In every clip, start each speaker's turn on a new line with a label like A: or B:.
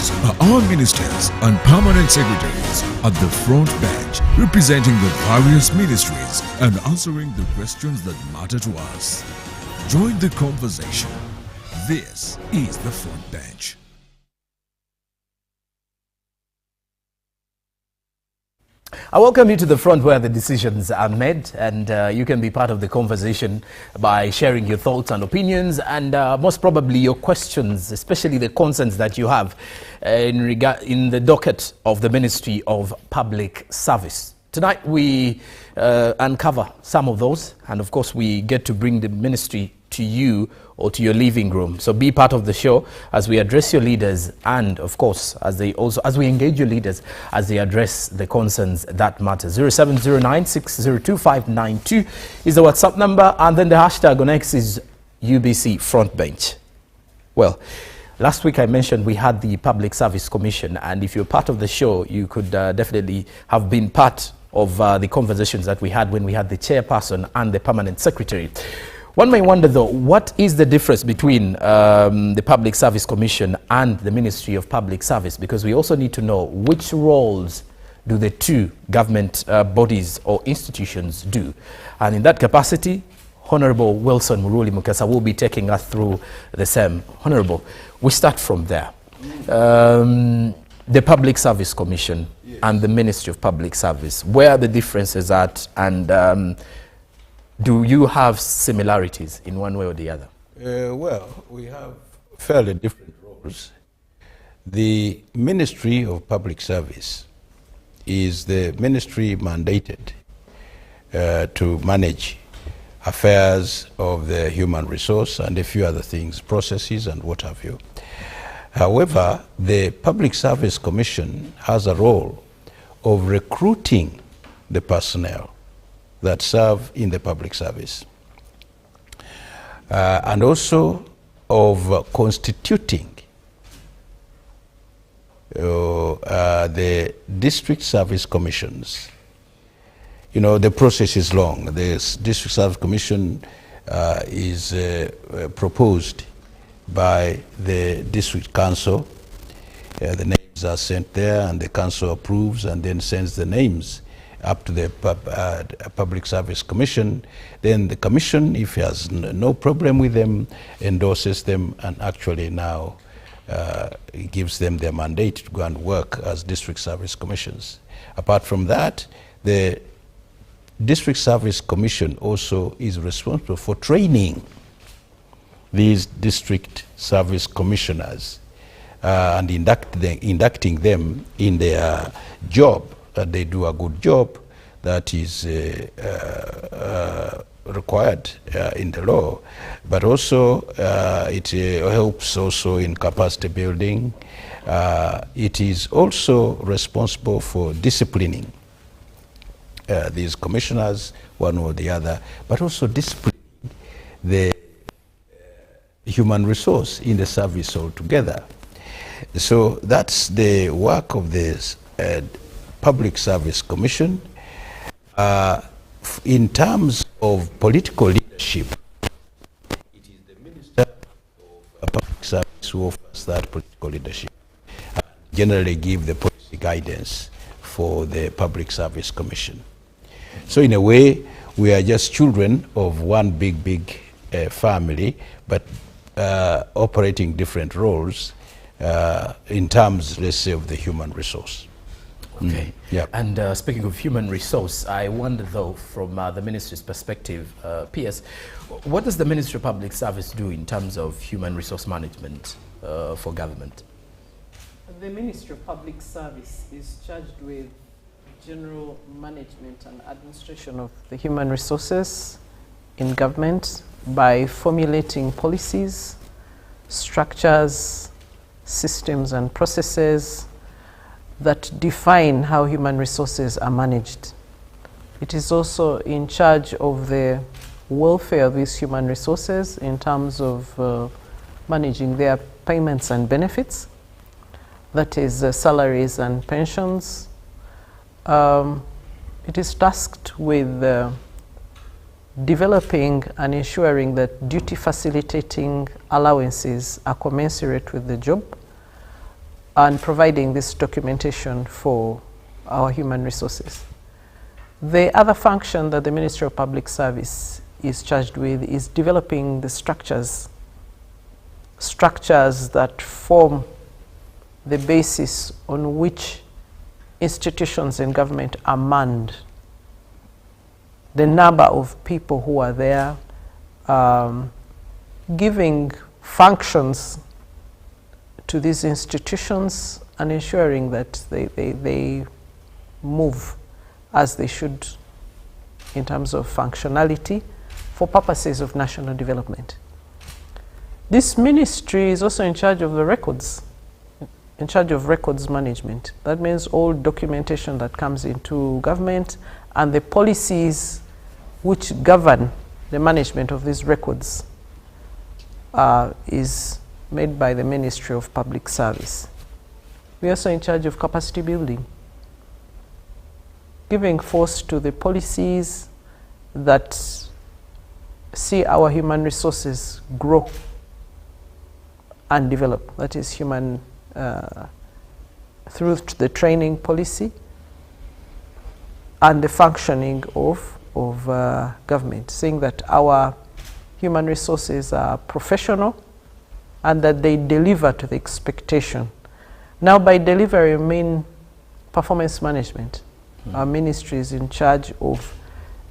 A: These are our ministers and permanent secretaries at the front bench, representing the various ministries and answering the questions that matter to us. Join the conversation. This is the front bench.
B: I welcome you to the front where the decisions are made, and you can be part of the conversation by sharing your thoughts and opinions and most probably your questions, especially the concerns that you have in the docket of the Ministry of Public Service. Tonight we uncover some of those, and of course we get to bring the ministry to you or to your living room. So be part of the show as we address your leaders, and of course as we engage your leaders as they address the concerns that matter. 0709602592 is the WhatsApp number, and then the hashtag on X is UBC Frontbench. Well, last week I mentioned we had the Public Service Commission, and if you're part of the show, you could definitely have been part of the conversations that we had when we had the chairperson and the permanent secretary. One may wonder, though, what is the difference between the Public Service Commission and the Ministry of Public Service? Because we also need to know which roles do the two government bodies or institutions do. And in that capacity, Honorable Wilson Muruli Mukasa will be taking us through the same. Honorable, we start from there. The Public Service Commission and the Ministry of Public Service, where are the differences at, and do you have similarities in one way or the other?
C: Well, we have fairly different roles. The Ministry of Public Service is the ministry mandated to manage affairs of the human resource and a few other things, processes and what have you. However, the Public Service Commission has a role of recruiting the personnel that serve in the public service, and also of constituting the district service commissions. You know, the process is long. The district service commission is proposed by the district council. The names are sent there, and the council approves and then sends the names up to the Public Service Commission. Then the Commission, if it has no problem with them, endorses them, and actually now gives them their mandate to go and work as district service commissions. Apart from that, the District Service Commission also is responsible for training these district service commissioners and inducting them in their job, that they do a good job that is required in the law, but also it helps also in capacity building. It is also responsible for disciplining these commissioners, one or the other, but also disciplining the human resource in the service altogether. So that's the work of this Public Service Commission. In terms of political leadership, it is the Minister of Public Service who offers that political leadership, and generally give the policy guidance for the Public Service Commission. So in a way, we are just children of one big family, but operating different roles in terms, let's say, of the human resource.
B: Okay.
C: Yeah.
B: And speaking of human resource, I wonder, though, from the ministry's perspective, PS, what does the Ministry of Public Service do in terms of human resource management for government?
D: The Ministry of Public Service is charged with general management and administration of the human resources in government by formulating policies, structures, systems and processes that define how human resources are managed. It is also in charge of the welfare of these human resources in terms of managing their payments and benefits, that is salaries and pensions. It is tasked with developing and ensuring that duty facilitating allowances are commensurate with the job, and providing this documentation for our human resources. The other function that the Ministry of Public Service is charged with is developing the structures that form the basis on which institutions in government are manned. The number of people who are there, giving functions to these institutions and ensuring that they move as they should in terms of functionality for purposes of national development. This ministry is also in charge of the records, in charge of records management. That means all documentation that comes into government and the policies which govern the management of these records is made by the Ministry of Public Service. We are also in charge of capacity building, giving force to the policies that see our human resources grow and develop. That is human, through the training policy and the functioning of government, saying that our human resources are professional and that they deliver to the expectation. Now, by delivery, I mean performance management. Our ministry is in charge of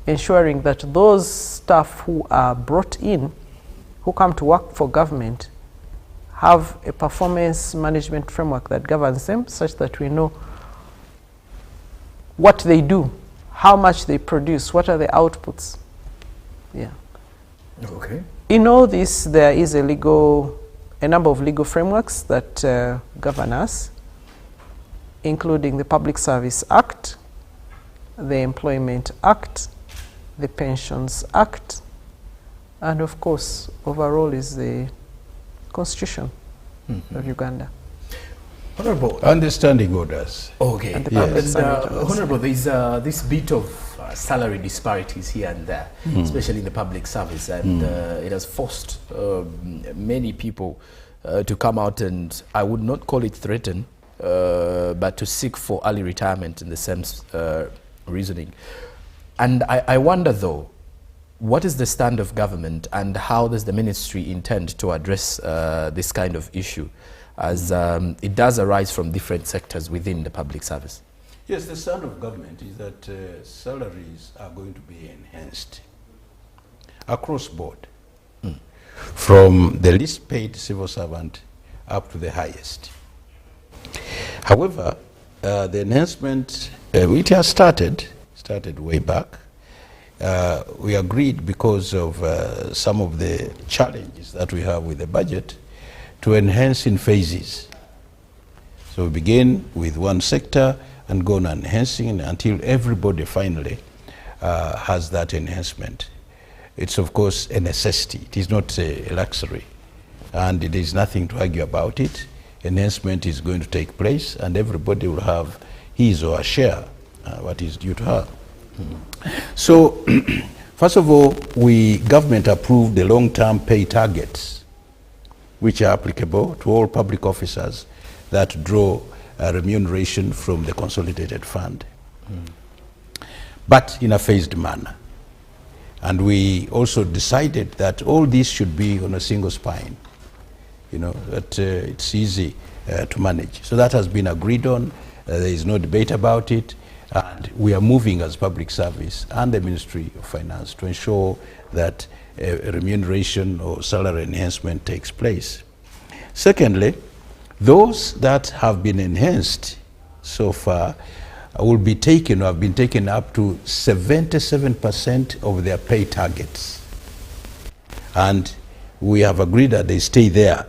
D: ensuring that those staff who are brought in, who come to work for government, have a performance management framework that governs them, such that we know what they do, how much they produce, what are the outputs. Yeah.
B: Okay.
D: In all this, there is a number of legal frameworks that govern us, including the Public Service Act, the Employment Act, the Pensions Act, and of course, overall is the Constitution of Uganda.
B: Honorable.
C: Understanding orders.
B: Okay.
D: And the public service orders.
B: Honorable, there's this bit of salary disparities here and there, especially in the public service, and it has forced many people to come out and, I would not call it threaten, but to seek for early retirement in the same reasoning. And I wonder though, what is the stand of government and how does the ministry intend to address this kind of issue, as it does arise from different sectors within the public service?
C: Yes, the stand of government is that salaries are going to be enhanced across board, from the least paid civil servant up to the highest. However, the enhancement, it has started way back. We agreed, because of some of the challenges that we have with the budget, to enhance in phases. So we begin with one sector and go on enhancing until everybody finally has that enhancement. It's of course a necessity. It is not a luxury, and there is nothing to argue about it. Enhancement is going to take place and everybody will have his or her share, what is due to her. So, first of all, government approved the long-term pay targets, which are applicable to all public officers that draw remuneration from the consolidated fund, but in a phased manner. And we also decided that all this should be on a single spine, that it's easy to manage. So that has been agreed on. There is no debate about it. And we are moving as public service and the Ministry of Finance to ensure that remuneration or salary enhancement takes place. Secondly, those that have been enhanced so far will be taken, or have been taken up to 77% of their pay targets. And we have agreed that they stay there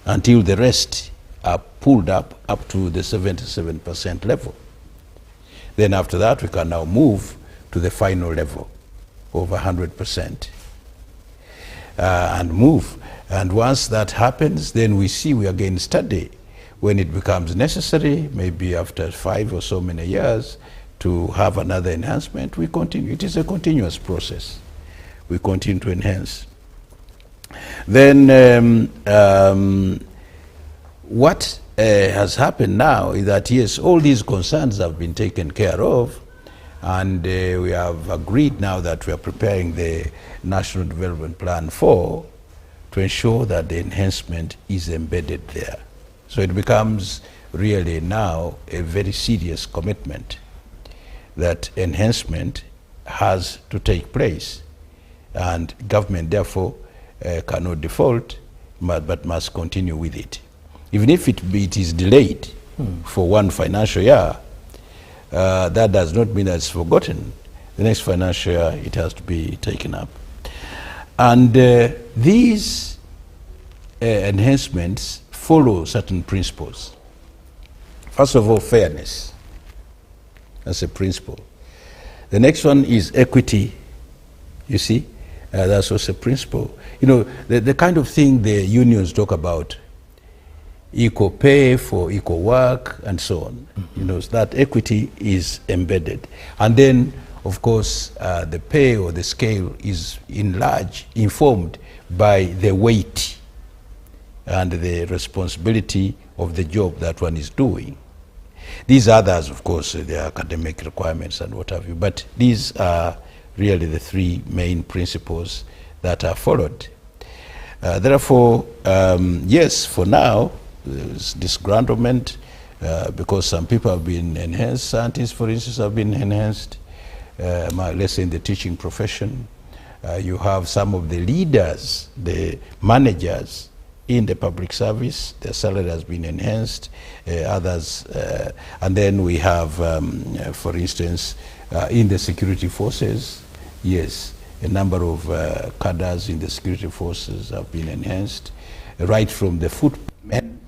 C: until the rest are pulled up to the 77% level. Then after that, we can now move to the final level of 100% and move. And once that happens, then we again study when it becomes necessary, maybe after 5 or so many years, to have another enhancement. We continue. It is a continuous process. We continue to enhance. Then what has happened now is that, yes, all these concerns have been taken care of, and we have agreed now that we are preparing the National Development Plan 4 to ensure that the enhancement is embedded there. So it becomes really now a very serious commitment that enhancement has to take place, and government therefore cannot default, but must continue with it. Even if it is delayed for one financial year, that does not mean that it's forgotten. The next financial year it has to be taken up. And these enhancements follow certain principles. First of all, fairness. That's a principle. The next one is equity. You see, that's also a principle. You know, the kind of thing the unions talk about, equal pay for equal work and so on. You know, so that equity is embedded. And then, of course, the pay or the scale is in large informed by the weight and the responsibility of the job that one is doing. These others, of course, the academic requirements and what have you, but these are really the three main principles that are followed. Therefore, yes, for now, this disgruntlement, because some people have been enhanced, scientists, for instance, have been enhanced, let's say in the teaching profession. You have some of the leaders, the managers in the public service, their salary has been enhanced, others, and then we have, for instance, in the security forces, yes, a number of cadres in the security forces have been enhanced, right from the footmen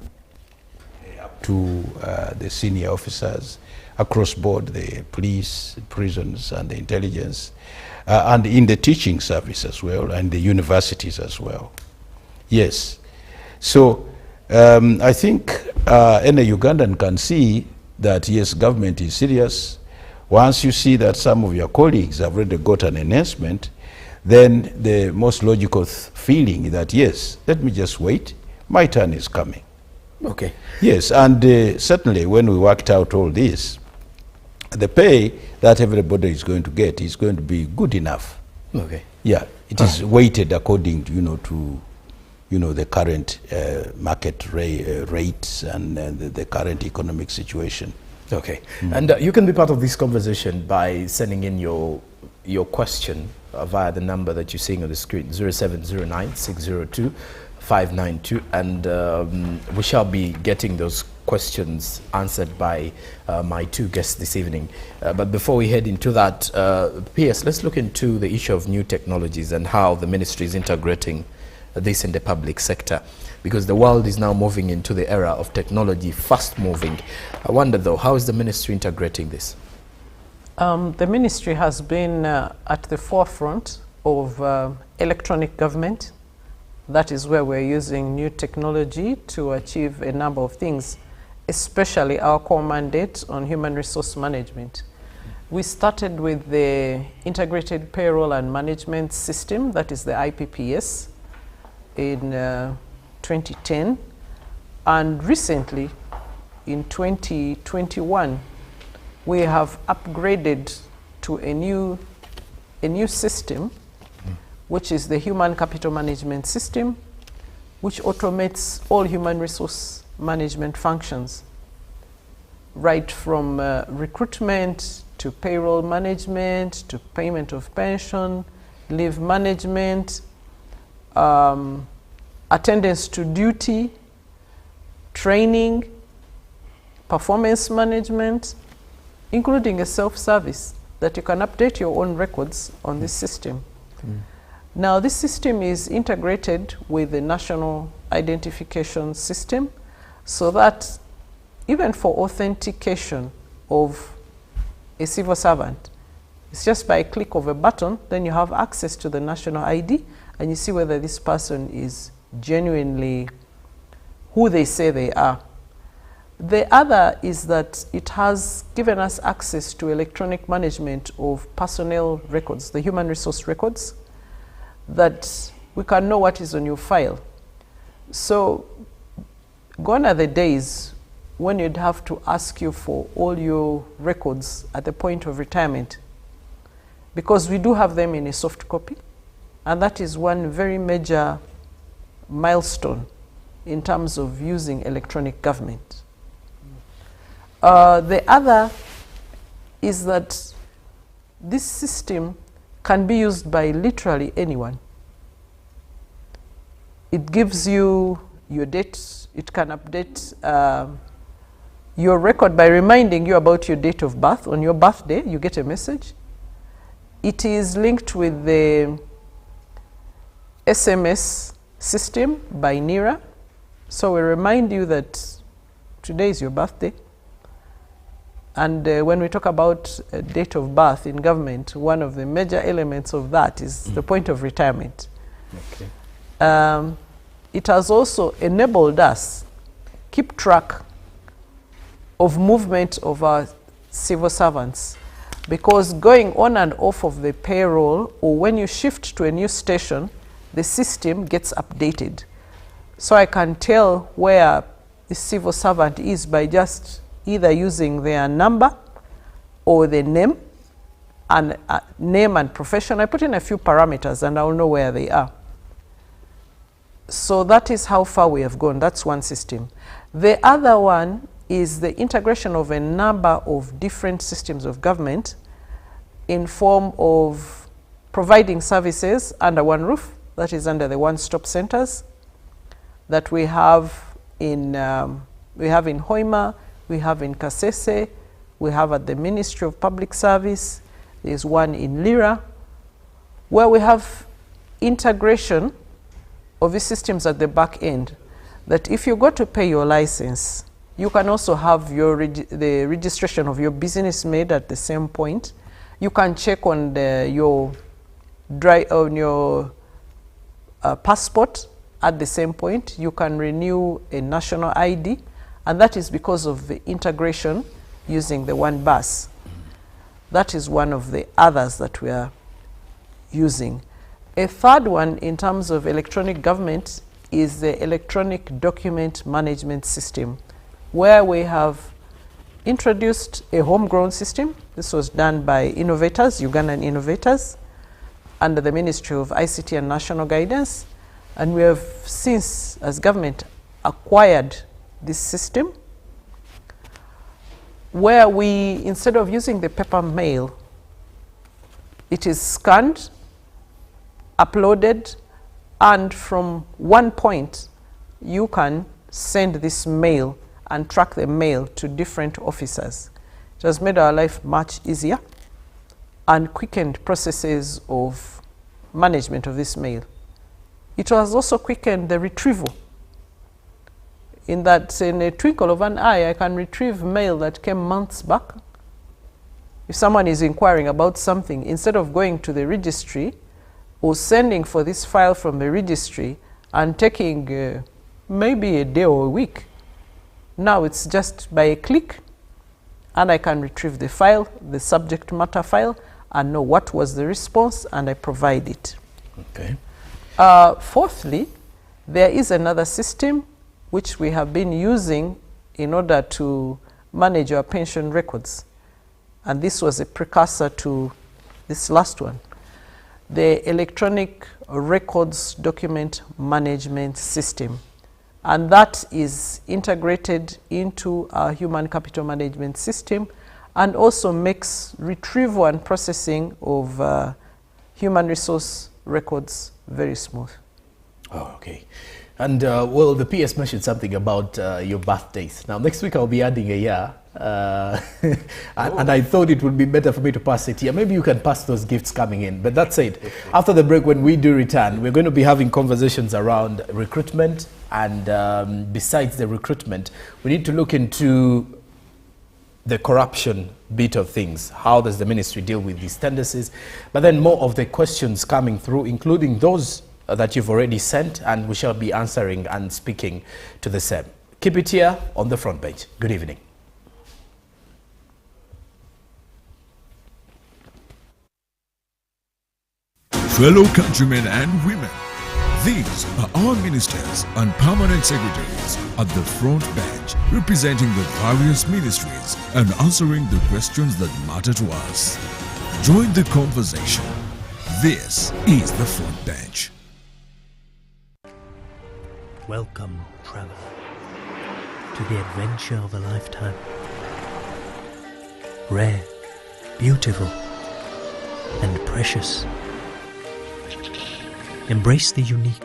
C: up to the senior officers, across board, the police, prisons, and the intelligence, and in the teaching service as well, and the universities as well. Yes. So I think any Ugandan can see that, yes, government is serious. Once you see that some of your colleagues have already got an enhancement, then the most logical feeling is that, yes, let me just wait, my turn is coming.
B: Okay.
C: Yes, and certainly when we worked out all this, the pay that everybody is going to get is going to be good enough.
B: Okay.
C: Yeah, it is weighted according to, the current market rates and the current economic situation.
B: Okay. And you can be part of this conversation by sending in your question via the number that you're seeing on the screen, 0709-602-592, and we shall be getting those questions answered by my two guests this evening. But before we head into that, PS, let's look into the issue of new technologies and how the ministry is integrating this in the public sector, because the world is now moving into the era of technology, fast moving. I wonder though, how is the ministry integrating this?
D: The ministry has been at the forefront of electronic government. That is where we're using new technology to achieve a number of things, especially our core mandate on human resource management. We started with the Integrated Payroll and Management System, that is the IPPS, in 2010, and recently in 2021 we have upgraded to a new system, which is the Human Capital Management System, which automates all human resource management functions, right from recruitment to payroll management to payment of pension, leave management, attendance to duty, training, performance management, including a self-service that you can update your own records on this system. Now, this system is integrated with the National Identification System, so that even for authentication of a civil servant, it's just by a click of a button, then you have access to the national ID and you see whether this person is genuinely who they say they are. The other is that it has given us access to electronic management of personnel records, the human resource records, that we can know what is on your file. So gone are the days when you'd have to ask you for all your records at the point of retirement, because we do have them in a soft copy, and that is one very major milestone in terms of using electronic government. The other is that this system can be used by literally anyone. It gives you your date, it can update your record by reminding you about your date of birth. On your birthday, you get a message. It is linked with the SMS system by NIRA. So we remind you that today is your birthday. And when we talk about date of birth in government, one of the major elements of that is the point of retirement. Okay. It has also enabled us keep track of movement of our civil servants, because going on and off of the payroll, or when you shift to a new station, the system gets updated. So I can tell where the civil servant is by just either using their number or the name and profession. I put in a few parameters and I'll know where they are. So that is how far we have gone. That's one system. The other one is the integration of a number of different systems of government in form of providing services under one roof, that is under the one-stop centers that we have in Hoima, we have in Kasese, we have at the Ministry of Public Service, there's one in Lira, where we have integration of these systems at the back end, that if you go to pay your license, you can also have the registration of your business made at the same point. You can check on your passport at the same point. You can renew a national ID, and that is because of the integration using the one bus. That is one of the others that we are using. A third one in terms of electronic government is the electronic document management system, where we have introduced a homegrown system. This was done by innovators, Ugandan innovators, under the Ministry of ICT and National Guidance. And we have since, as government, acquired this system, where we, instead of using the paper mail, it is scanned, uploaded, and from one point, you can send this mail and track the mail to different officers. It has made our life much easier and quickened processes of management of this mail. It has also quickened the retrieval, in that in a twinkle of an eye, I can retrieve mail that came months back. If someone is inquiring about something, instead of going to the registry or sending for this file from the registry and taking maybe a day or a week, now it's just by a click, and I can retrieve the file, the subject matter file, and know what was the response, and I provide it.
B: Okay.
D: Fourthly, there is another system which we have been using in order to manage our pension records. And this was a precursor to this last one, the electronic records document management system. And that is integrated into our human capital management system, and also makes retrieval and processing of human resource records very smooth.
B: Oh, okay. And well, the PS mentioned something about your birthdays. Now, next week I'll be adding a year. And I thought it would be better for me to pass it here. Maybe you can pass those gifts coming in. But that's it. After the break, when we do return, we're going to be having conversations around recruitment. And besides the recruitment, we need to look into the corruption bit of things. How does the ministry deal with these tendencies? But then more of the questions coming through, including those that you've already sent, and we shall be answering and speaking to the same. Keep it here on the front page. Good evening.
A: Fellow countrymen and women, These are our ministers and permanent secretaries at the front bench, representing the various ministries and answering the questions that matter to us. Join the conversation. This is the front bench.
E: Welcome, traveler, to the adventure of a lifetime. Rare, beautiful, and precious. Embrace the unique,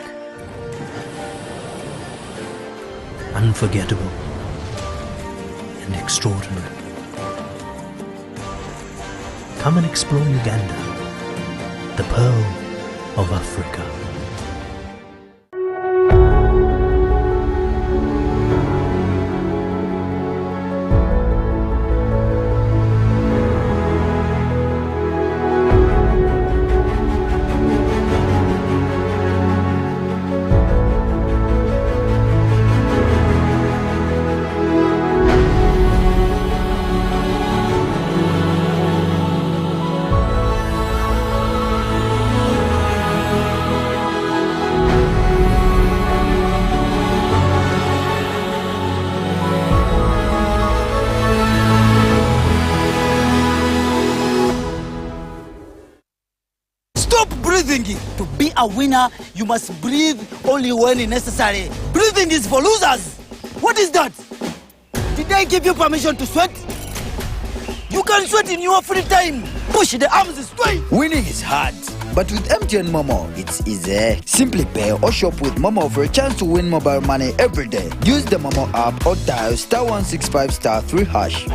E: unforgettable, and extraordinary. Come and explore Uganda, the pearl of Africa.
F: To be a winner, you must breathe only when necessary. Breathing is for losers. What is that? Did I give you permission to sweat? You can sweat in your free time. Push the arms straight.
G: Winning is hard, but with MTN Momo, it's easy. Simply pay or shop with Momo for a chance to win mobile money every day. Use the Momo app or dial *165*3#.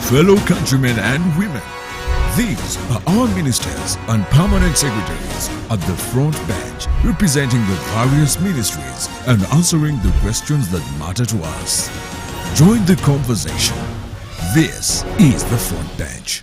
A: Fellow countrymen and women, these are our ministers and permanent secretaries at the front bench, representing the various ministries and answering the questions that matter to us. Join the conversation. This is the front bench.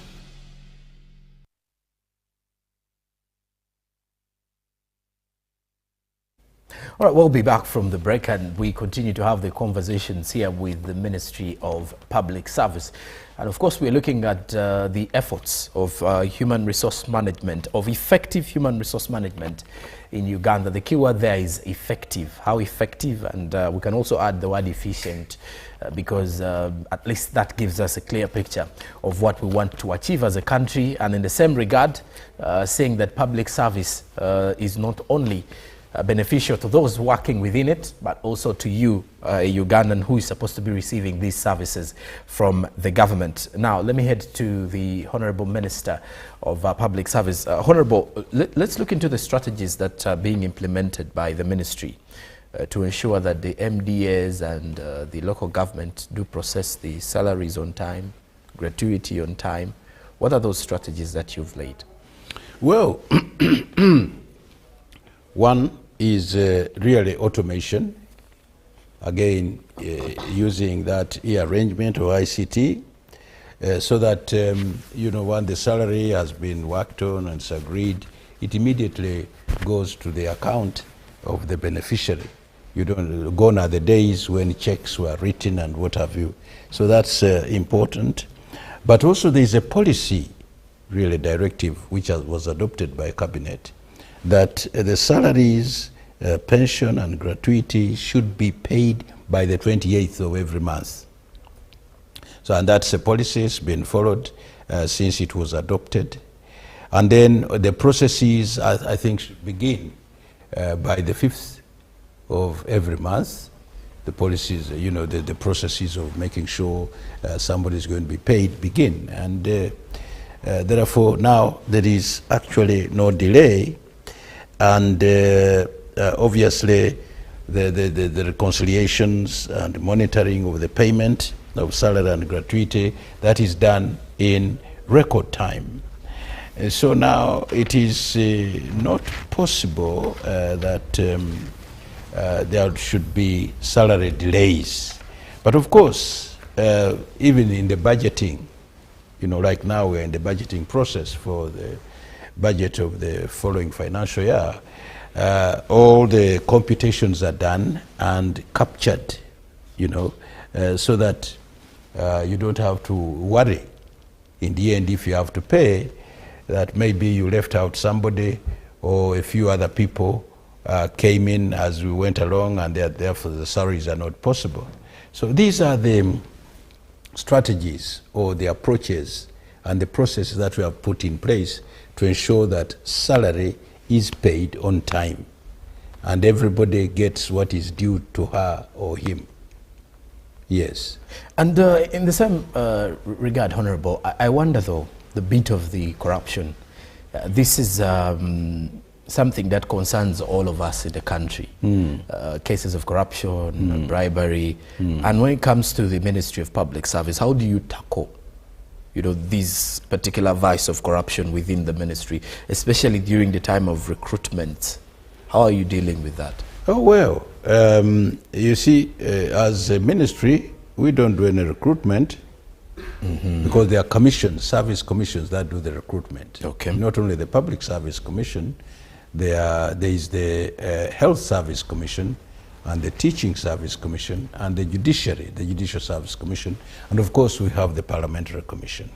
B: All right, we'll be back from the break and we continue to have the conversations here with the Ministry of Public Service. And of course, we're looking at the efforts of human resource management, of effective human resource management in Uganda. The key word there is effective. How effective? And we can also add the word efficient because at least that gives us a clear picture of what we want to achieve as a country. And in the same regard, saying that public service is not only beneficial to those working within it, but also to you, a Ugandan who is supposed to be receiving these services from the government. Now, let me head to the Honourable Minister of Public Service. Honourable, let's look into the strategies that are being implemented by the ministry to ensure that the MDAs and the local government do process the salaries on time, gratuity on time. What are those strategies that you've laid?
C: Well, one is really automation, again using that e-arrangement or ICT so that you know, when the salary has been worked on and it's agreed, it immediately goes to the account of the beneficiary. You don't gone are the days when checks were written and what have you. So that's important. But also there is a policy, really directive, which was adopted by Cabinet, that the salaries, pension and gratuity should be paid by the 28th of every month. So, and that's a policy that's been followed since it was adopted. And then the processes, I think, should begin by the 5th of every month. The policies, you know, the processes of making sure somebody is going to be paid begin. And therefore, now there is actually no delay. And obviously, the reconciliations and monitoring of the payment of salary and gratuity, that is done in record time. So now it is not possible that there should be salary delays. But of course, even in the budgeting, you know, like now we're in the budgeting process for the budget of the following financial year, all the computations are done and captured, you know, so that you don't have to worry in the end if you have to pay that maybe you left out somebody or a few other people came in as we went along, and therefore the salaries are not possible. So these are the strategies or the approaches and the processes that we have put in place to ensure that salary is paid on time and everybody gets what is due to her or him. Yes.
B: And in the same regard, Honorable, I wonder though, the bit of the corruption, this is something that concerns all of us in the country. Cases of corruption, bribery, and when it comes to the Ministry of Public Service, how do you tackle, you know, this particular vice of corruption within the ministry, especially during the time of recruitment? How are you dealing with that?
C: Oh, well, you see, as a ministry, we don't do any recruitment because there are commissions, service commissions that do the recruitment.
B: Okay.
C: Not only the Public Service Commission, there is the Health Service Commission and the Teaching Service Commission and the Judiciary, the Judicial Service Commission, and of course we have the Parliamentary Commission.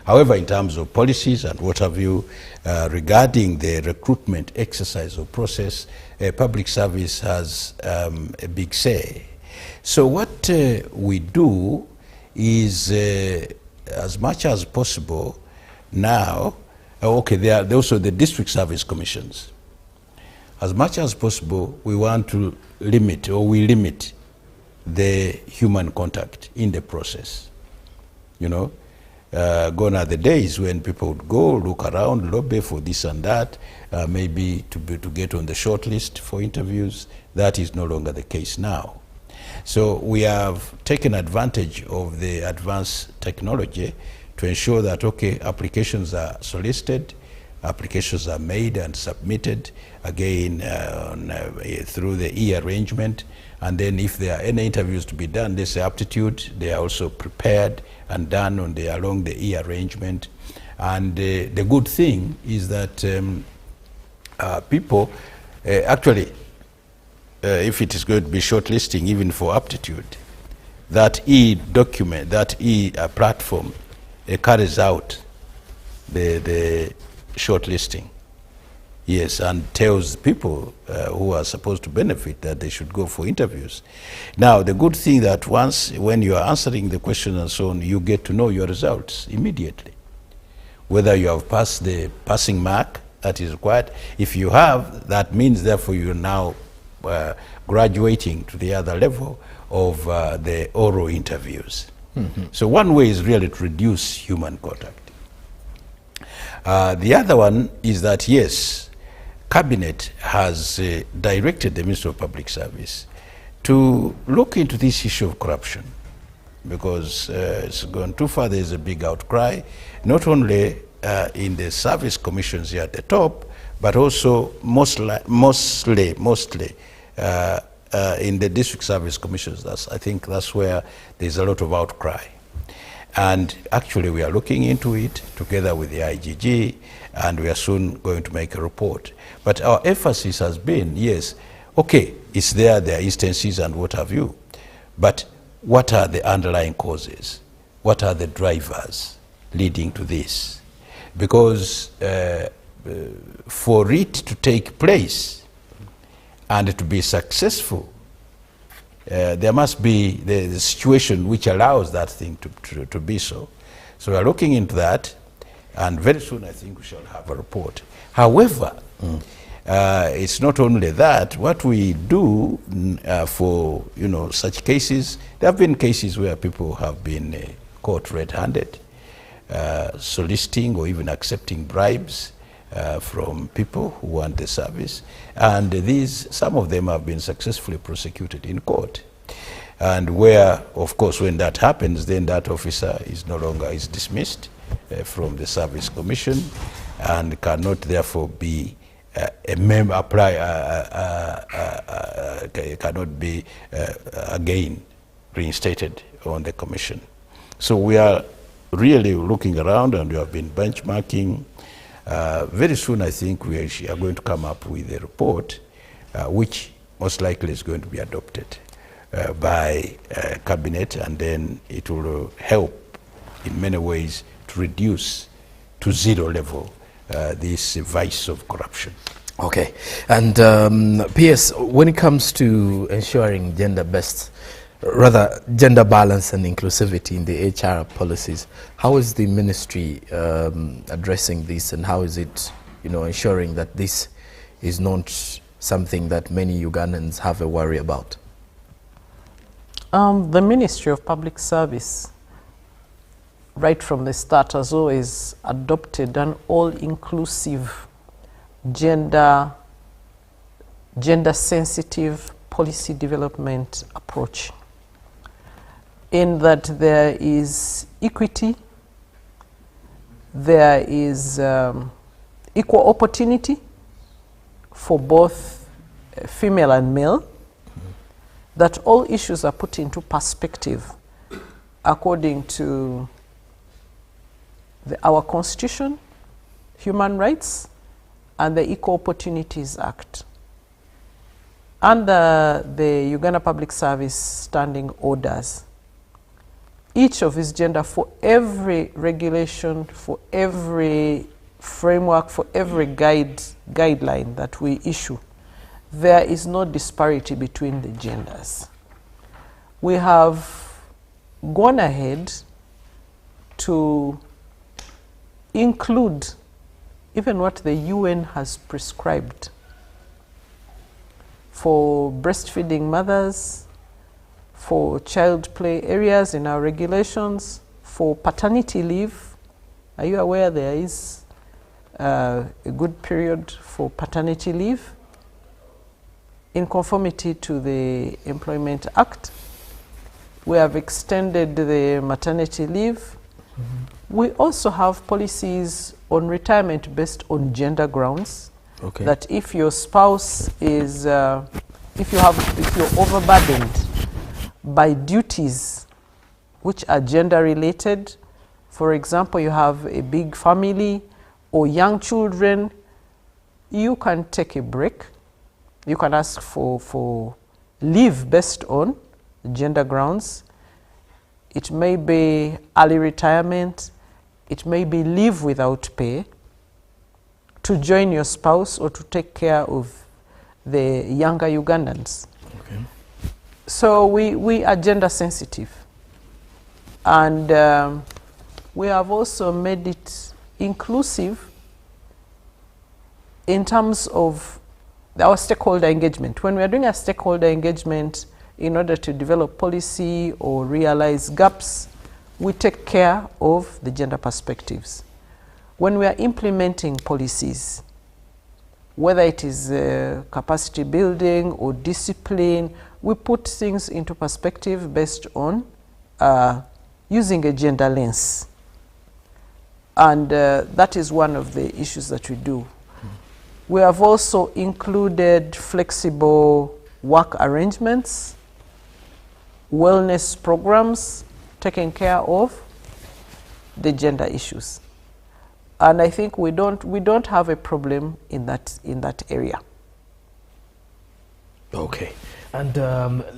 C: However, in terms of policies and what have you, regarding the recruitment exercise or process, public service has a big say. So what we do is, as much as possible now, okay, there are also the district service commissions. As much as possible, we want to limit, or we limit, the human contact in the process. You know, gone are the days when people would go, look around, lobby for this and that, maybe to get on the short list for interviews. That is no longer the case now. So we have taken advantage of the advanced technology to ensure that, okay, applications are solicited, applications are made and submitted, again, through the e-arrangement, and then if there are any interviews to be done, there's aptitude, they are also prepared and done along the e-arrangement. And the good thing is that people, actually, if it is going to be shortlisting, even for aptitude, that e-document, that e-platform carries out the shortlisting. Yes, and tells people who are supposed to benefit that they should go for interviews. Now, the good thing that when you are answering the question and so on, you get to know your results immediately. Whether you have passed the passing mark that is required. If you have, that means therefore you're now graduating to the other level of the oral interviews. So one way is really to reduce human contact. The other one is that, yes, Cabinet has directed the Ministry of Public Service to look into this issue of corruption, because it's gone too far. There's a big outcry, not only in the service commissions here at the top, but also mostly in the district service commissions. I think that's where there's a lot of outcry. And actually we are looking into it together with the IGG, and we are soon going to make a report. But our emphasis has been, yes, okay, it's there are instances and what have you, but what are the underlying causes? What are the drivers leading to this? Because for it to take place and to be successful, there must be the situation which allows that thing to be so. So we are looking into that, and very soon I think we shall have a report. However, it's not only that. What we do for such cases, there have been cases where people have been caught red-handed, soliciting or even accepting bribes from people who want the service, and some of them have been successfully prosecuted in court. And where, of course, when that happens, then that officer is no longer dismissed from the service commission and cannot therefore be a member, cannot be again reinstated on the commission. So we are really looking around, and we have been benchmarking. Very soon, I think we are going to come up with a report, which most likely is going to be adopted by Cabinet, and then it will help in many ways to reduce to zero level this vice of corruption.
B: Okay. And PS, when it comes to ensuring gender balance and inclusivity in the HR policies, how is the ministry addressing this, and how is it, ensuring that this is not something that many Ugandans have a worry about?
D: The Ministry of Public Service, right from the start, has always adopted an all-inclusive, gender-sensitive policy development approach, in that there is equity, there is equal opportunity for both female and male, that all issues are put into perspective according to our Constitution, human rights, and the Equal Opportunities Act. Under the Uganda Public Service Standing Orders, each of these gender, for every regulation, for every framework, for every guideline that we issue, there is no disparity between the genders. We have gone ahead to include even what the UN has prescribed for breastfeeding mothers, for child play areas in our regulations, for paternity leave. Are you aware there is a good period for paternity leave? In conformity to the Employment Act, we have extended the maternity leave. We also have policies on retirement based on gender grounds.
B: Okay.
D: That if your spouse is, if you're overburdened by duties which are gender related, for example, you have a big family or young children, you can take a break. You can ask for leave based on gender grounds. It may be early retirement. It may be leave without pay to join your spouse or to take care of the younger Ugandans.
B: Okay.
D: So we are gender sensitive. And we have also made it inclusive in terms of our stakeholder engagement. When we are doing a stakeholder engagement in order to develop policy or realize gaps, we take care of the gender perspectives. When we are implementing policies, whether it is capacity building or discipline, we put things into perspective based on using a gender lens. And that is one of the issues that we do. We have also included flexible work arrangements, wellness programs, taking care of the gender issues. And I think we don't have a problem in that area.
B: Okay. And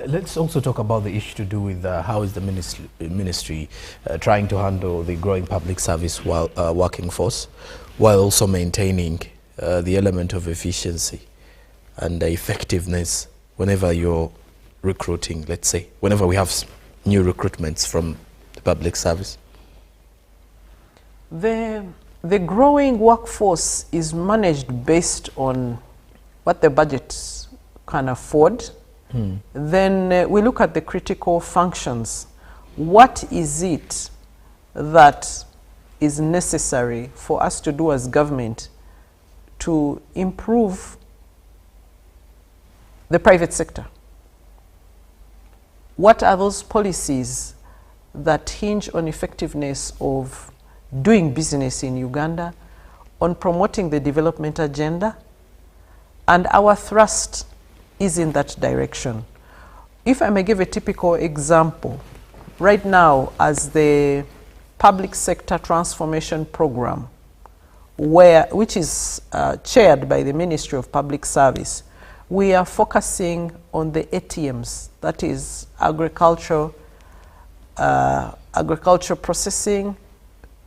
B: let's also talk about the issue to do with how is the ministry trying to handle the growing public service working force, while also maintaining the element of efficiency and effectiveness whenever you're recruiting, let's say, whenever we have new recruitments from the public service?
D: The growing workforce is managed based on what the budget can afford. Then we look at the critical functions. What is it that is necessary for us to do as government to improve the private sector? What are those policies that hinge on effectiveness of doing business in Uganda, on promoting the development agenda? And our thrust is in that direction. If I may give a typical example, right now as the public sector transformation program, which is chaired by the Ministry of Public Service, we are focusing on the ATMs, that is agriculture processing,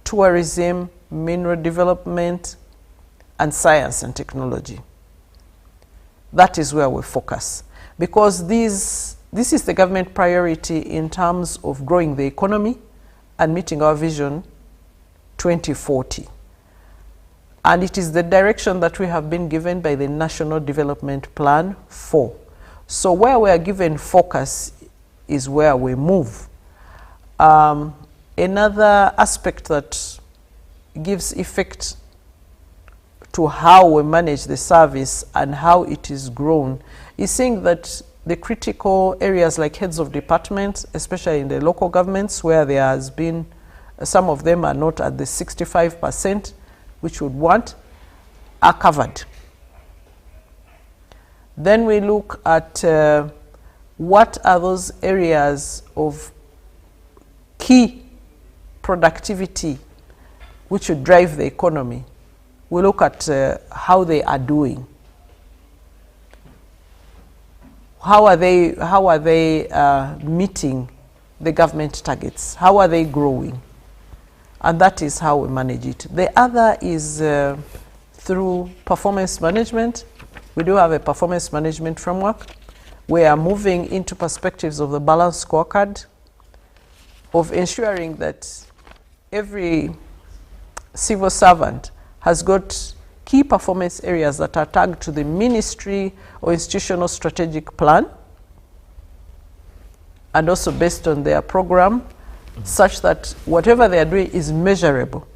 D: tourism, mineral development, and science and technology. That is where we focus, because this is the government priority in terms of growing the economy and meeting our vision 2040. And it is the direction that we have been given by the National Development Plan 4. So where we are given focus is where we move. Another aspect that gives effect to how we manage the service and how it is grown is seeing that the critical areas like heads of departments, especially in the local governments where there has been, some of them are not at the 65% which would want, are covered. Then we look at what are those areas of key productivity which would drive the economy. We look at how they are doing. How are they meeting the government targets? How are they growing? And that is how we manage it. The other is through performance management. We do have a performance management framework. We are moving into perspectives of the balanced scorecard, of ensuring that every civil servant has got key performance areas that are tagged to the ministry or institutional strategic plan, and also based on their program, such that whatever they are doing is measurable.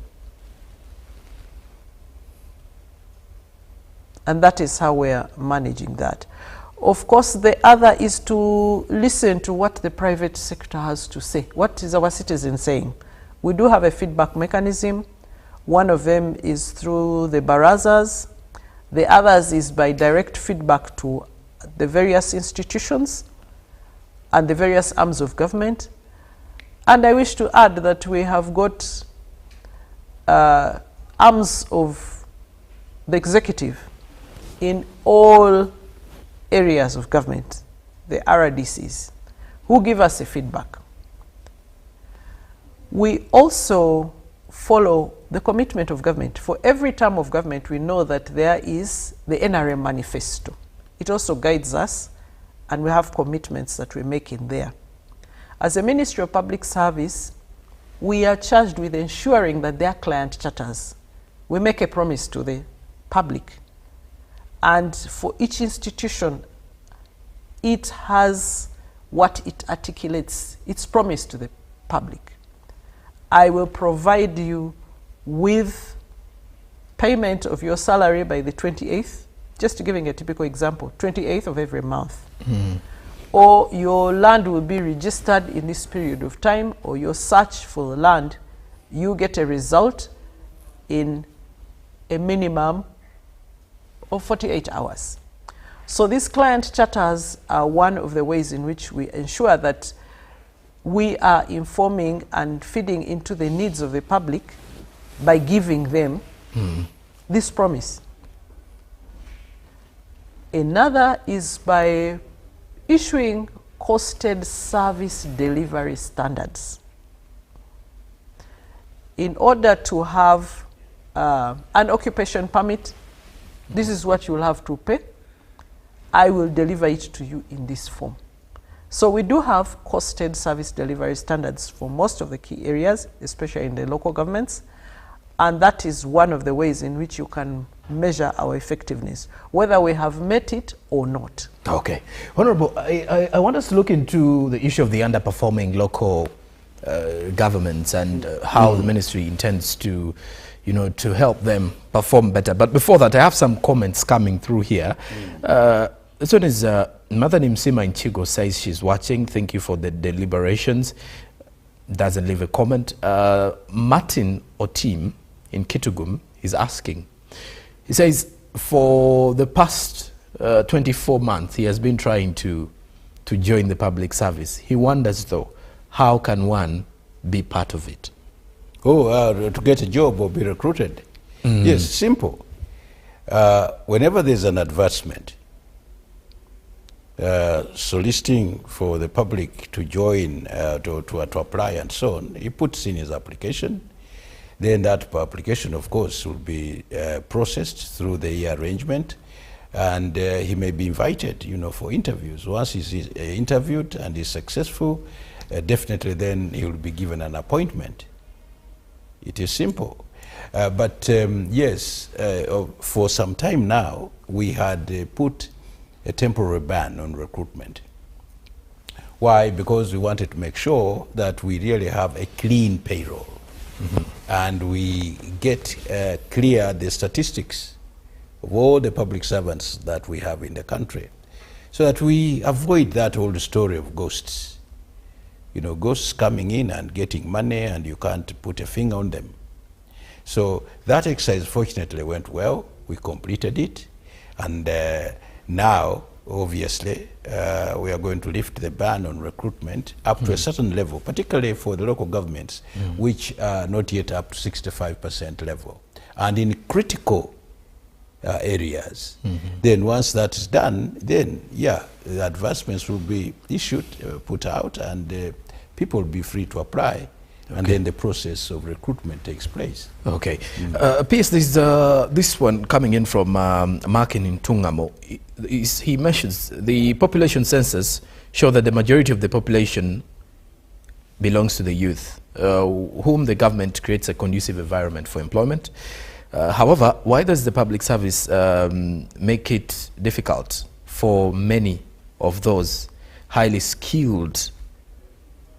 D: And that is how we are managing that. Of course, the other is to listen to what the private sector has to say. What is our citizens saying? We do have a feedback mechanism. One of them is through the barazas. The others is by direct feedback to the various institutions and the various arms of government. And I wish to add that we have got arms of the executive in all areas of government, the RDCs, who give us a feedback. We also follow the commitment of government. For every term of government, we know that there is the NRM manifesto. It also guides us, and we have commitments that we make in there. As a Ministry of Public Service, we are charged with ensuring that their client charters, we make a promise to the public. And for each institution, it has what it articulates, its promise to the public. I will provide you with payment of your salary by the 28th, just giving a typical example, 28th of every month. Or your land will be registered in this period of time, or your search for the land, you get a result in a minimum of 48 hours. So these client charters are one of the ways in which we ensure that we are informing and feeding into the needs of the public by giving them this promise. Another is by issuing costed service delivery standards. In order to have an occupation permit, this is what you will have to pay. I will deliver it to you in this form. So we do have costed service delivery standards for most of the key areas, especially in the local governments. And that is one of the ways in which you can measure our effectiveness, whether we have met it or not.
B: Okay. Honorable, I want us to look into the issue of the underperforming local governments and how the ministry intends to, to help them perform better. But before that, I have some comments coming through here. This one is Mother Nimsima in Chigo says she's watching. Thank you for the deliberations. Doesn't leave a comment. Martin Otim in Kitugum is asking. He says, for the past 24 months, he has been trying to join the public service. He wonders, though, how can one be part of it?
C: To get a job or be recruited? Yes, simple. Whenever there's an advertisement soliciting for the public to join, to apply and so on, he puts in his application. Then that application, of course, will be processed through the arrangement, and he may be invited, for interviews. Once he's interviewed and is successful, definitely then he will be given an appointment. It is simple. But yes, for some time now, we had put a temporary ban on recruitment. Why? Because we wanted to make sure that we really have a clean payroll. And we get clear the statistics of all the public servants that we have in the country, so that we avoid that old story of ghosts. Ghosts coming in and getting money and you can't put a finger on them. So that exercise fortunately went well. We completed it, and now obviously we are going to lift the ban on recruitment up to a certain level, particularly for the local governments, which are not yet up to 65% level. And in critical areas, then once that is done, then the advertisements will be issued, put out, and people will be free to apply. And then the process of recruitment takes place.
B: Okay. P.S., this one coming in from Mark in Tungamo. He mentions the population census show that the majority of the population belongs to the youth, whom the government creates a conducive environment for employment. However, why does the public service make it difficult for many of those highly skilled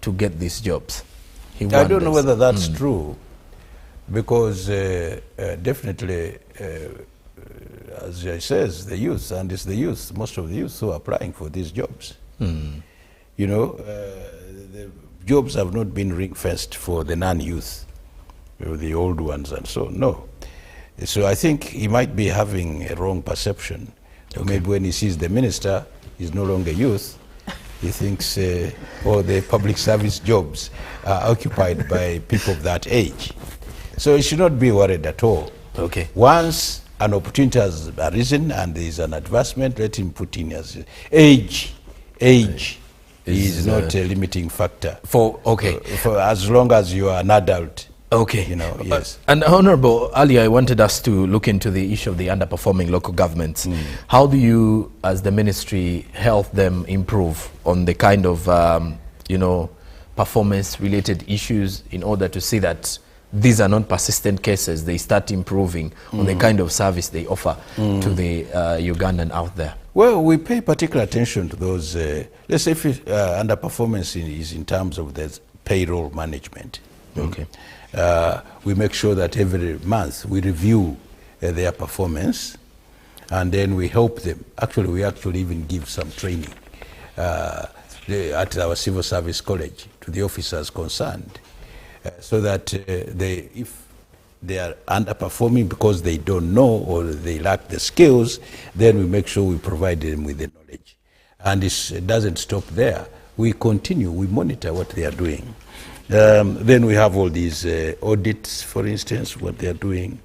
B: to get these jobs?
C: I don't know whether that's true, because definitely, as I says, the youth, and it's the youth, most of the youth who are applying for these jobs. The jobs have not been ring-fenced for the non-youth, the old ones and so, no. So I think he might be having a wrong perception. Maybe when he sees the minister, he's no longer youth. He thinks all the public service jobs are occupied by people of that age. So he should not be worried at all.
B: Okay.
C: Once an opportunity has arisen and there is an advancement, let him put in his age. Age is not a limiting factor. For as long as you are an adult.
B: Okay.
C: Yes.
B: And Honorable, earlier I wanted us to look into the issue of the underperforming local governments. How do you, as the ministry, help them improve on the kind of, performance-related issues in order to see that these are not persistent cases, they start improving on the kind of service they offer to the Ugandan out there?
C: Well, we pay particular attention to those, let's say if underperformance is in terms of the payroll management.
B: Okay.
C: We make sure that every month we review their performance, and then we help them. Actually, we even give some training at our civil service college to the officers concerned, so that if they are underperforming because they don't know or they lack the skills, then we make sure we provide them with the knowledge. And it doesn't stop there. We continue, we monitor what they are doing. Then we have all these audits, for instance, what they are doing.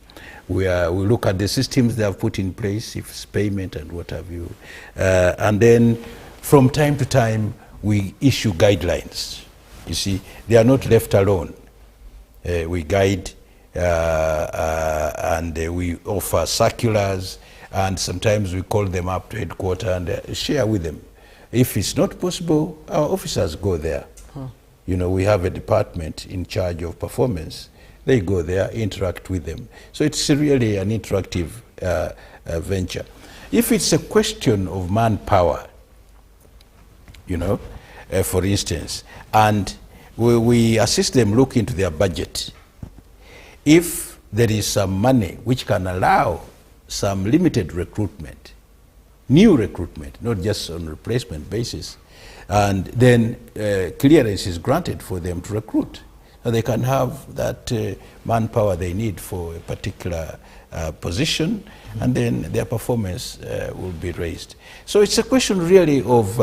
C: We look at the systems they have put in place, if it's payment and what have you. And then from time to time, we issue guidelines. You see, they are not left alone. We guide and we offer circulars, and sometimes we call them up to headquarters and share with them. If it's not possible, our officers go there. We have a department in charge of performance. They go there, interact with them. So it's really an interactive venture. If it's a question of manpower, for instance, and we assist them look into their budget. If there is some money which can allow some limited recruitment, new recruitment, not just on replacement basis, and then clearance is granted for them to recruit. So they can have that manpower they need for a particular position, and then their performance will be raised. So it's a question really of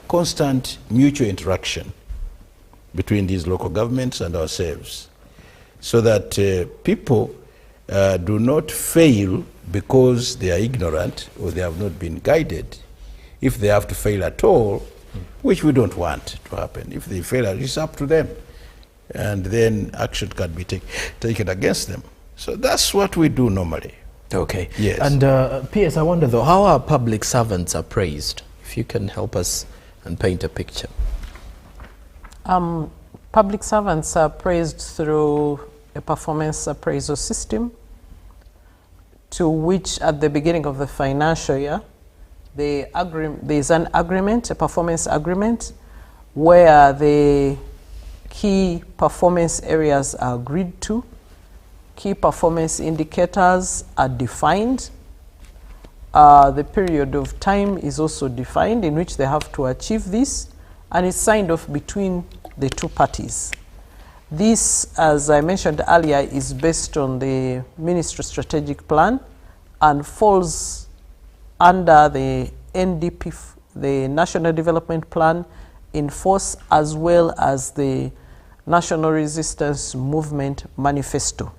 C: constant mutual interaction between these local governments and ourselves, so that people do not fail because they are ignorant or they have not been guided. If they have to fail at all, which we don't want to happen. If they fail, it's up to them. and then action can be taken against them. So that's what we do normally.
B: Okay.
C: Yes.
B: And P.S., I wonder though, how are public servants appraised? If you can help us and paint a picture.
D: Public servants are appraised through a performance appraisal system, to which at the beginning of the financial year, there's an agreement, a performance agreement, where the key performance areas are agreed to, key performance indicators are defined, the period of time is also defined in which they have to achieve this, and it's signed off between the two parties. This, as I mentioned earlier, is based on the Ministry Strategic Plan and falls under the NDP, the National Development Plan in force, as well as the National Resistance Movement Manifesto.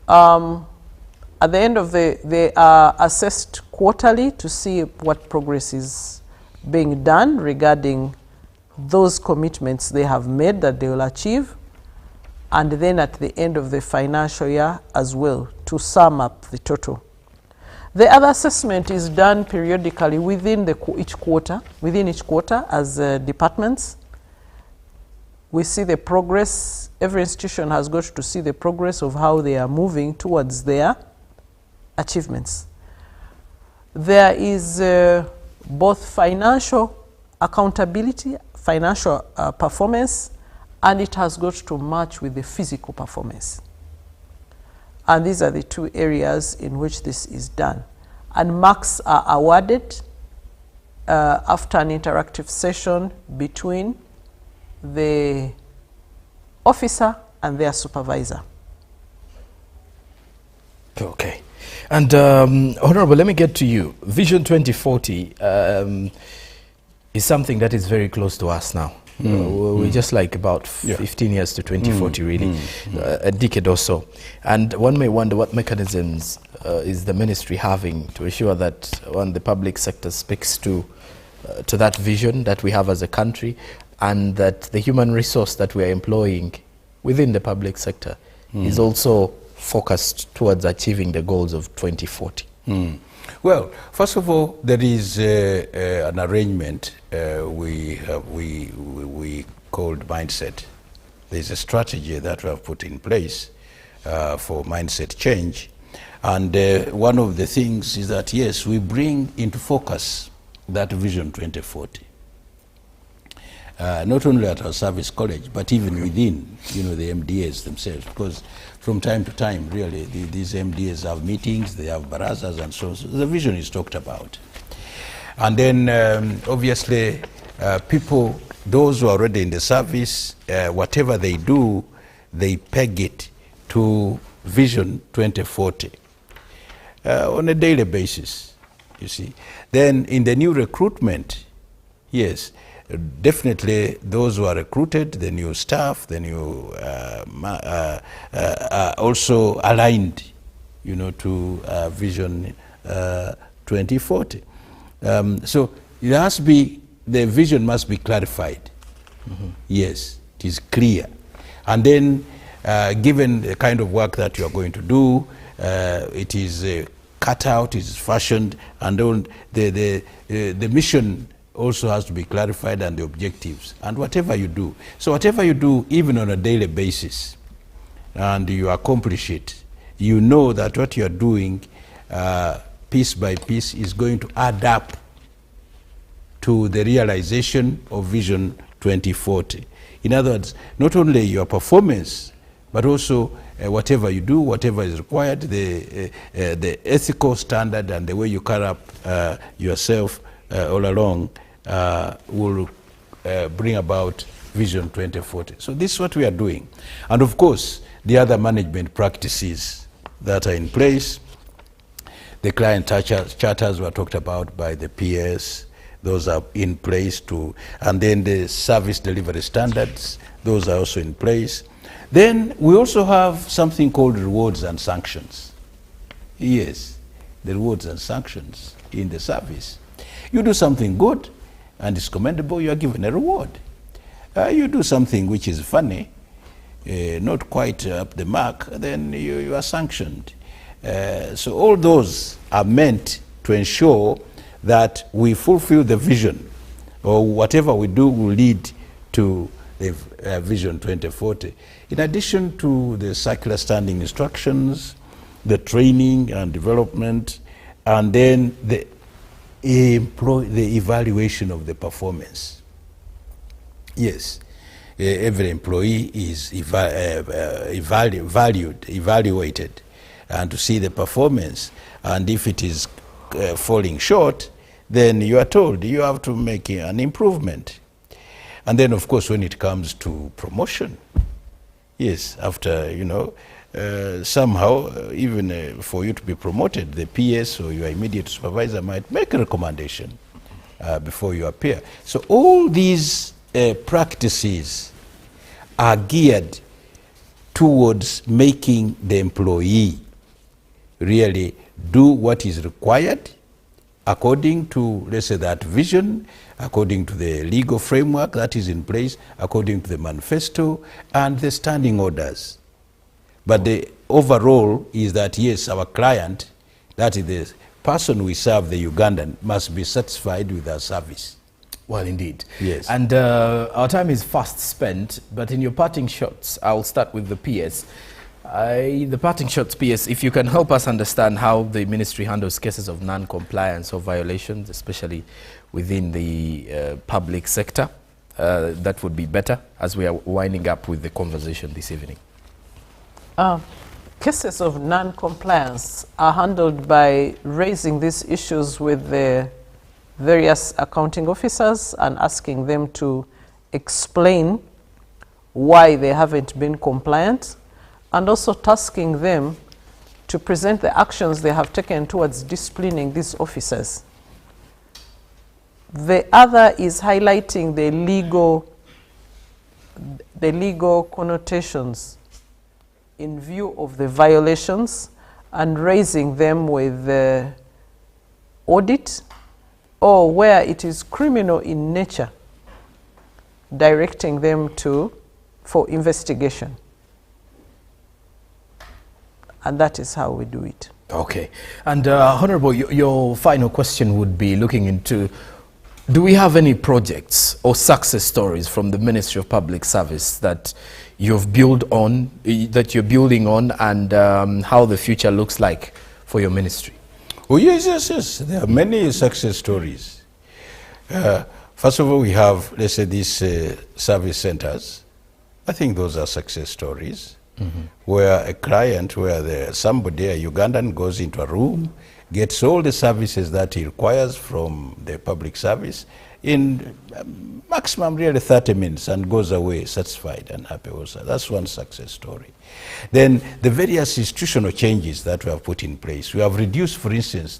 D: At the end of they are assessed quarterly to see what progress is being done regarding those commitments they have made that they will achieve, and then at the end of the financial year as well to sum up the total. The other assessment is done periodically within each quarter as departments. We see the progress. Every institution has got to see the progress of how they are moving towards their achievements. There is both financial accountability, financial performance, and it has got to match with the physical performance. And these are the two areas in which this is done. And marks are awarded after an interactive session between the officer and their supervisor.
B: Okay. And Honorable, let me get to you. Vision 2040 is something that is very close to us now. We're just like about 15 years to 2040, really, a decade or so. And one may wonder what mechanisms is the ministry having to ensure that the public sector speaks to that vision that we have as a country, and that the human resource that we are employing within the public sector is also focused towards achieving the goals of 2040.
C: Well, first of all, there is an arrangement we called mindset. There's a strategy that we have put in place for mindset change. And one of the things is that, yes, we bring into focus that Vision 2040. Not only at our service college, but even within, the MDAs themselves, because from time to time, really, these MDAs have meetings, they have barazas and so on. So the vision is talked about. And then, obviously, people, those who are already in the service, whatever they do, they peg it to Vision 2040 on a daily basis, you see. Then in the new recruitment, yes, definitely those who are recruited, the new staff, the new are also aligned, to Vision 2040. So it has to be, the vision must be clarified. Yes, it is clear. And then given the kind of work that you are going to do, it is cut out, it is fashioned, and the mission also has to be clarified, and the objectives, and whatever you do. So whatever you do, even on a daily basis, and you accomplish it, you know that what you are doing piece by piece is going to add up to the realization of Vision 2040. In other words, not only your performance, but also whatever you do, whatever is required, the ethical standard and the way you carry up yourself all along will bring about Vision 2040. So this is what we are doing. And of course, the other management practices that are in place, the client charters were talked about by the PS, those are in place too. And then the service delivery standards, those are also in place. Then we also have something called rewards and sanctions. Yes, the rewards and sanctions in the service. You do something good and it's commendable, you are given a reward. You do something which is funny, not quite up the mark, then you are sanctioned. So all those are meant to ensure that we fulfill the vision, or whatever we do will lead to the Vision 2040. In addition to the circular standing instructions, the training and development, and then the evaluation of the performance. Yes, every employee is evaluated, and to see the performance. And if it is falling short, then you are told you have to make an improvement. And then, of course, when it comes to promotion, yes, after, you know, somehow, even for you to be promoted, the PS or your immediate supervisor might make a recommendation before you appear. So all these practices are geared towards making the employee really do what is required according to, let's say, that vision, according to the legal framework that is in place, according to the manifesto and the standing orders. But the overall is that, yes, our client, that is the person we serve, the Ugandan, must be satisfied with our service.
B: Well, indeed.
C: Yes.
B: And our time is fast spent, but in your parting shots, I'll start with the PS. The parting shots, PS, if you can help us understand how the ministry handles cases of non-compliance or violations, especially within the public sector, that would be better as we are winding up with the conversation this evening.
D: Cases of non-compliance are handled by raising these issues with the various accounting officers and asking them to explain why they haven't been compliant, and also tasking them to present the actions they have taken towards disciplining these officers. The other is highlighting the legal connotations in view of the violations and raising them with the audit, or where it is criminal in nature, directing them for investigation. And that is how we do it.
B: Okay. And Honorable, your final question would be looking into, do we have any projects or success stories from the Ministry of Public Service that you've built on, that you're building on, and how the future looks like for your ministry?
C: Oh, yes, yes, yes. There are many success stories. First of all, we have, let's say, these service centers. I think those are success stories. Mm-hmm. Where a client, somebody, a Ugandan, goes into a room, gets all the services that he requires from the public service in maximum really 30 minutes and goes away satisfied and happy also. That's one success story. Then the various institutional changes that we have put in place. We have reduced, for instance,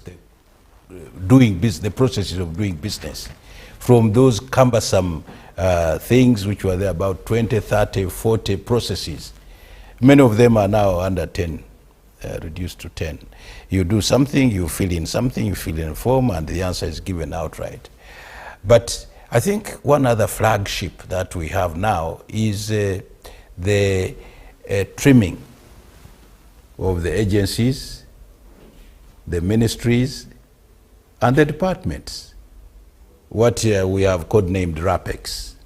C: the processes of doing business from those cumbersome things which were there, about 20, 30, 40 processes. Many of them are now under 10, reduced to 10. You do something, you fill in something, you fill in a form, and the answer is given outright. But I think one other flagship that we have now is the trimming of the agencies, the ministries, and the departments. What we have codenamed RAPEX.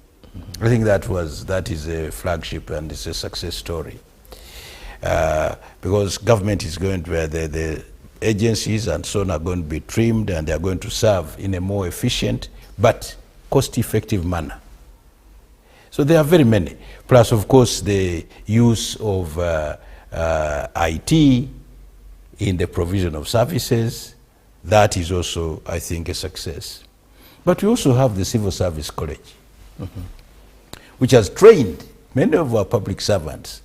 C: I think that is a flagship and it's a success story. Because government is going to, the agencies and so on are going to be trimmed, and they are going to serve in a more efficient but cost-effective manner. So there are very many. Plus, of course, the use of IT in the provision of services, that is also, I think, a success. But we also have the Civil Service College, which has trained many of our public servants.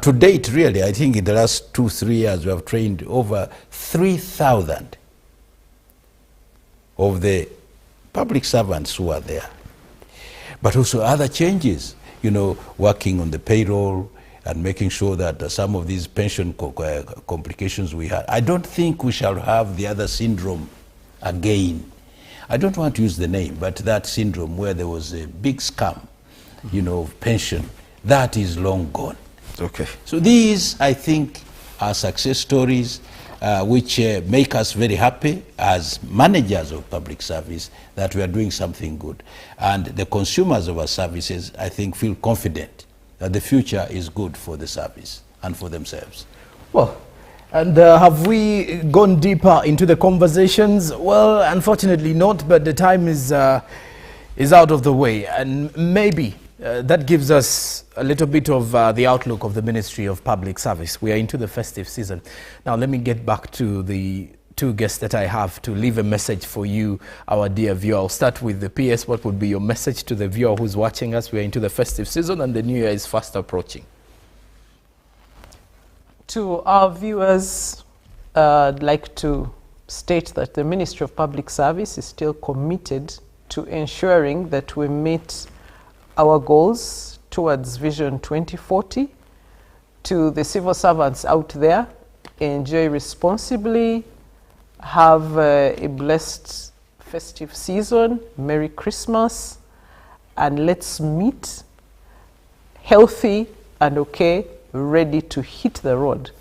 C: To date, really, I think in the last 2-3 years, we have trained over 3,000 of the public servants who are there. But also other changes, you know, working on the payroll and making sure that some of these pension complications we had. I don't think we shall have the other syndrome again. I don't want to use the name, but that syndrome where there was a big scam pension, that is long gone.
B: Okay.
C: So these, I think, are success stories which make us very happy as managers of public service that we are doing something good. And the consumers of our services, I think, feel confident that the future is good for the service and for themselves.
B: Well, and have we gone deeper into the conversations? Well, unfortunately not, but the time is out of the way, and maybe that gives us a little bit of the outlook of the Ministry of Public Service. We are into the festive season. Now, let me get back to the two guests that I have to leave a message for you, our dear viewer. I'll start with the PS. What would be your message to the viewer who's watching us? We are into the festive season and the New Year is fast approaching.
D: To our viewers, I'd like to state that the Ministry of Public Service is still committed to ensuring that we meet our goals towards Vision 2040. To the civil servants out there, enjoy responsibly, have a blessed festive season, Merry Christmas, and let's meet healthy and okay, ready to hit the road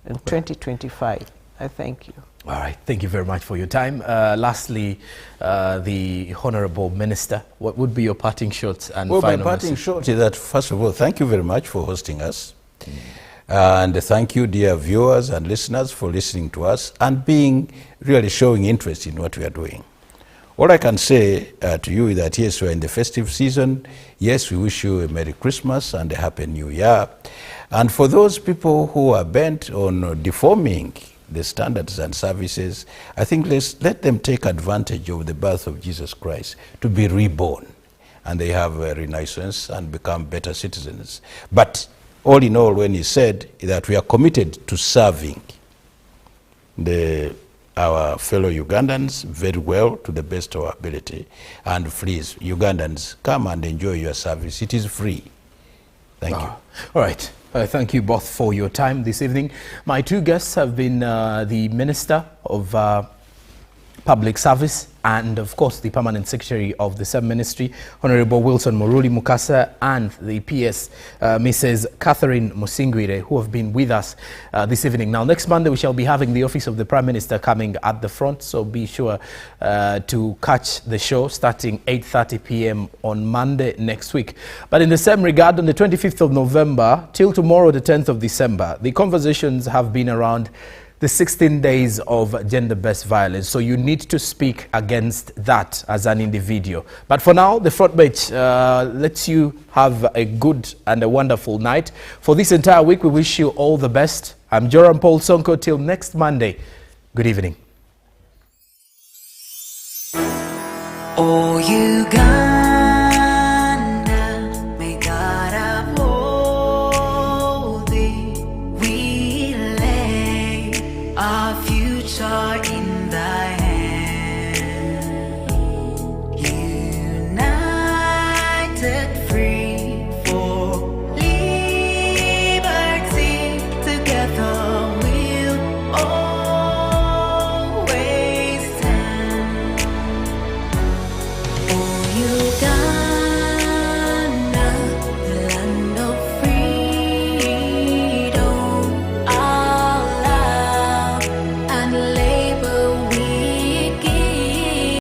D: in 2025. I thank you.
B: All right, thank you very much for your time. Lastly, the Honourable Minister, what would be your parting shots and
C: final
B: final
C: my parting
B: message?
C: shot is that, first of all, thank you very much for hosting us. And thank you, dear viewers and listeners, for listening to us and really showing interest in what we are doing. All I can say to you is that, yes, we're in the festive season. Yes, we wish you a Merry Christmas and a Happy New Year. And for those people who are bent on deforming the standards and services, I think let them take advantage of the birth of Jesus Christ to be reborn. And they have a renaissance and become better citizens. But all in all, when he said that we are committed to serving our fellow Ugandans very well to the best of our ability. And please, Ugandans, come and enjoy your service. It is free. Thank you.
B: All right. Thank you both for your time this evening. My two guests have been the Minister of Public Service and, of course, the Permanent Secretary of the same ministry, Honorable Wilson Muruli Mukasa, and the PS, Mrs. Catherine Musingwire, who have been with us this evening. Now, next Monday, we shall be having the Office of the Prime Minister coming at the front, so be sure to catch the show starting 8:30 p.m. on Monday next week. But in the same regard, on the 25th of November till tomorrow, the 10th of December, the conversations have been around the 16 days of gender-based violence. So you need to speak against that as an individual. But for now, the front bench lets you have a good and a wonderful night. For this entire week, we wish you all the best. I'm Joram Paul Ssonko. Till next Monday, good evening.
H: Oh, Uganda.